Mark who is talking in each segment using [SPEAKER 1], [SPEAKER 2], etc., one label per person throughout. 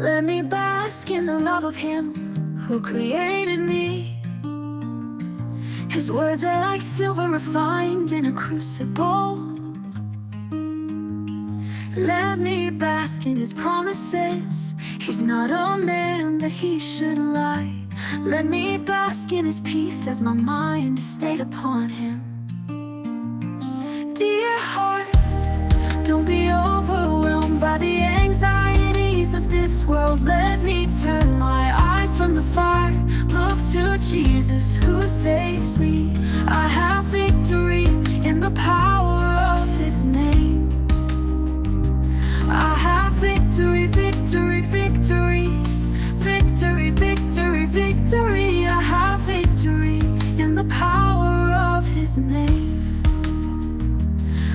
[SPEAKER 1] Let me bask in the love of Him who created me. His words are like silver refined in a crucible. Let me bask in His promises. He's not a man that He should lie. Let me bask in His peace as my mind is stayed upon Him. Dear heart, don't be overwhelmed by the anxieties of this world. Let me turn my eyes from the fire. Look to Jesus who saves me. I have victory in the power of His name. I have victory, victory, victory, victory, victory, victory. I have victory in the power of His name.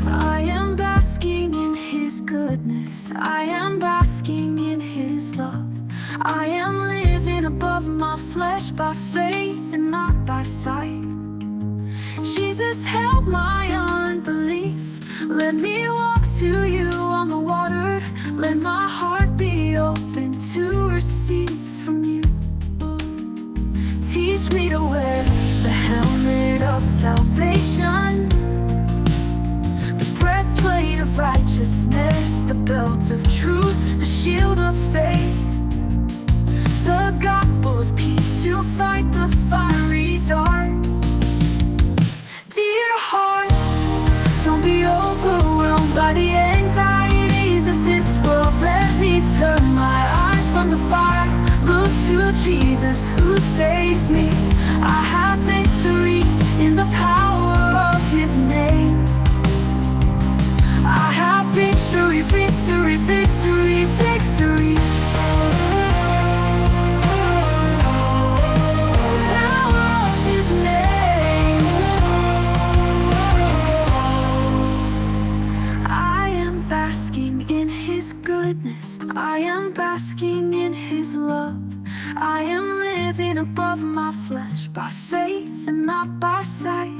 [SPEAKER 1] I am basking in His goodness. I am basking in His love. I am living above my flesh by faith and not by sight. Jesus, help my unbelief. Let me walk to You on the water. Let my heart be open to receive from You. Teach me to wear the helmet of salvation, the breastplate of righteousness, the belt of truth, the shield of faith, the gospel of peace to fight the fiery darts. Dear heart, don't be overwhelmed by the anxieties of this world. Let me turn my eyes from the fire. Look to Jesus who saves me. I have victory in the power of His name. I have victory, victory, victory, victory. I am basking in His love. I am living above my flesh by faith and not by sight.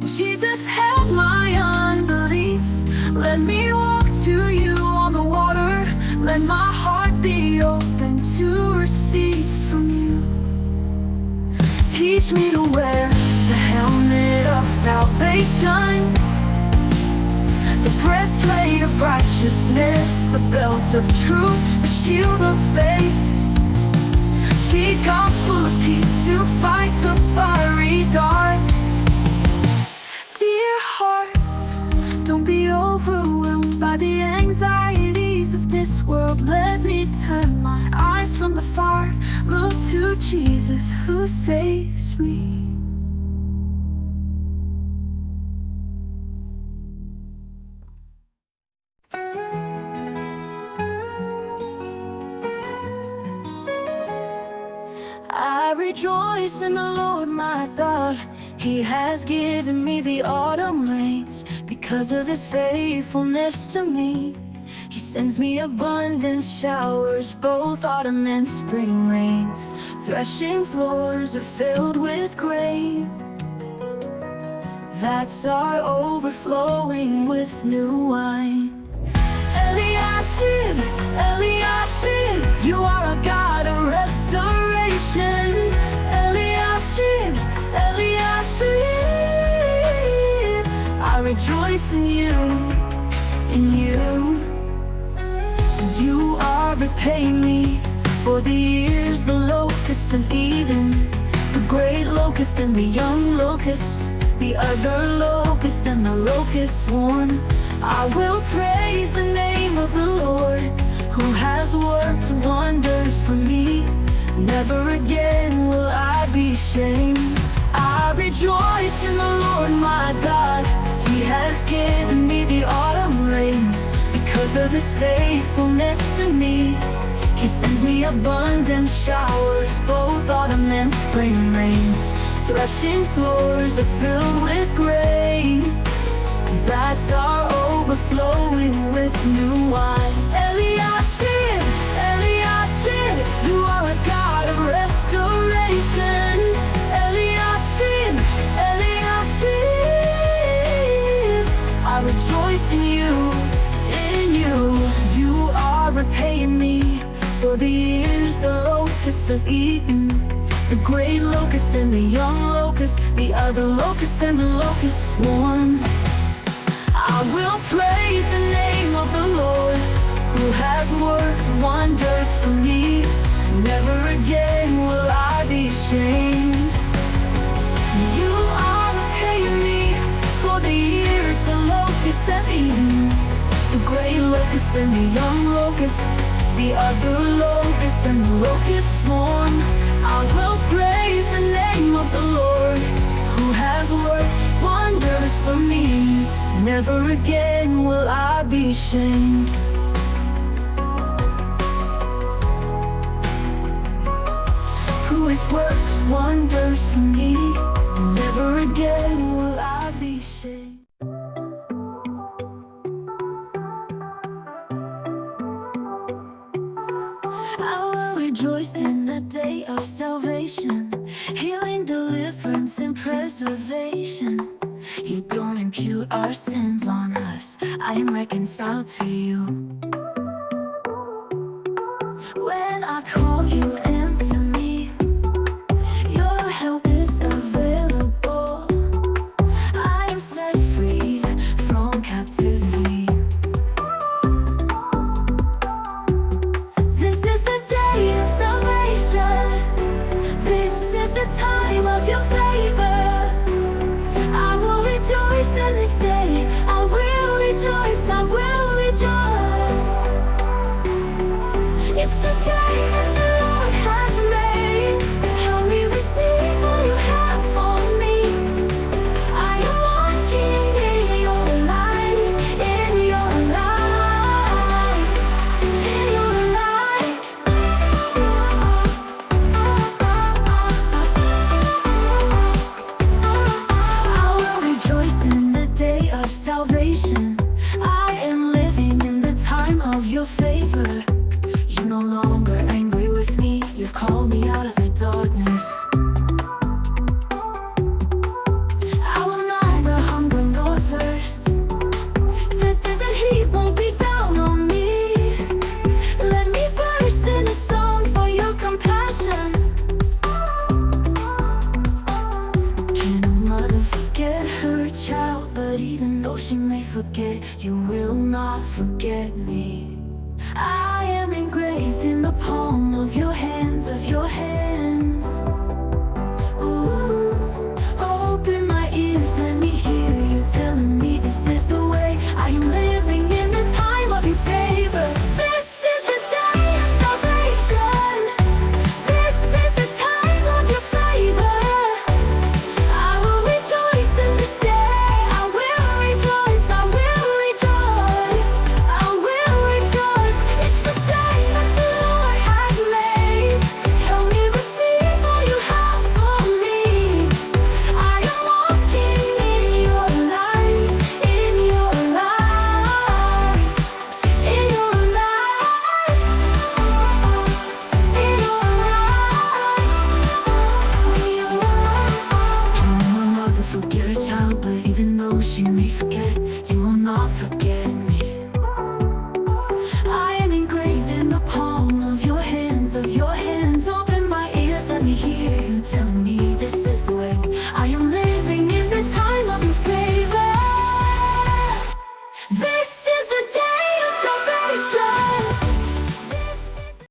[SPEAKER 1] Jesus, help my unbelief. Let me walk to You on the water. Let my heart be open to receive from You. Teach me to wear the helmet of salvation, the breastplate of righteousness, the belt of truth, the shield of faith, the gospel of peace to fight the fiery darts. Dear heart, don't be overwhelmed by the anxieties of this world. Let me turn my eyes from the fire. Look to Jesus who saves me. I rejoice in the Lord my God. He has given me the autumn rains because of His faithfulness to me. He sends me abundant showers, both autumn and spring rains. Threshing floors are filled with grain. Vats are overflowing with new wine. Eliashib, Eliashib, You are a God of restoration. Eliashib, Eliashib, I rejoice in You, in You. You are repaying me for the years the locusts have eaten, the great locust and the young locust, the other locust and the locust swarm. I will praise the name of the Lord, who has worked wonders for me. Never again will I be shamed. I rejoice in the Lord my God. He has given me the autumn rains because of His faithfulness to me. He sends me abundant showers, both autumn and spring rains. Threshing floors are filled with grain. Vats are overflowing with new wine. Eliashib, Eliashib, You are a God of restoration. Eliashib, Eliashib, I rejoice in You, in You. You are repaying me For the years the locusts have eaten, the great locust and the young locust, the other locust and the locust swarm. I will praise the name of the Lord, who has worked wonders for me. Never again will I be ashamed. You are repaying me for the years the locusts have eaten, the great locust and the young locust, the other locust and the locust swarm. I will praise the name of the Lord, who has worked wonders for me. Never again will I be ashamed. Who has worked wonders for me. Never again will I be ashamed. I will rejoice in the day of salvation, healing, deliverance, and preservation. You don't impute our sins on us, I am reconciled to you. When I call, you answer me. Your help is available. I am set free from captivity. This is the day of salvation. This is the time of your favor. I will rejoice in this day. I will rejoice, I will rejoice. It's the day that the Lord has made. Help me receive all you have for me. I am walking in your light, in your light, in your light. I will rejoice in the day of salvation. I am living in the time of your favor. You're no longer angry with me. You've called me out of the darkness. I will neither hunger nor thirst. The desert heat won't be down on me. Let me burst in a song for your compassion. Can a mother forget her child? But even though she may forget, you will not forget me. I am engraved in the palm of your hands, of your hands. Ooh, open my ears, let me hear you telling me this is the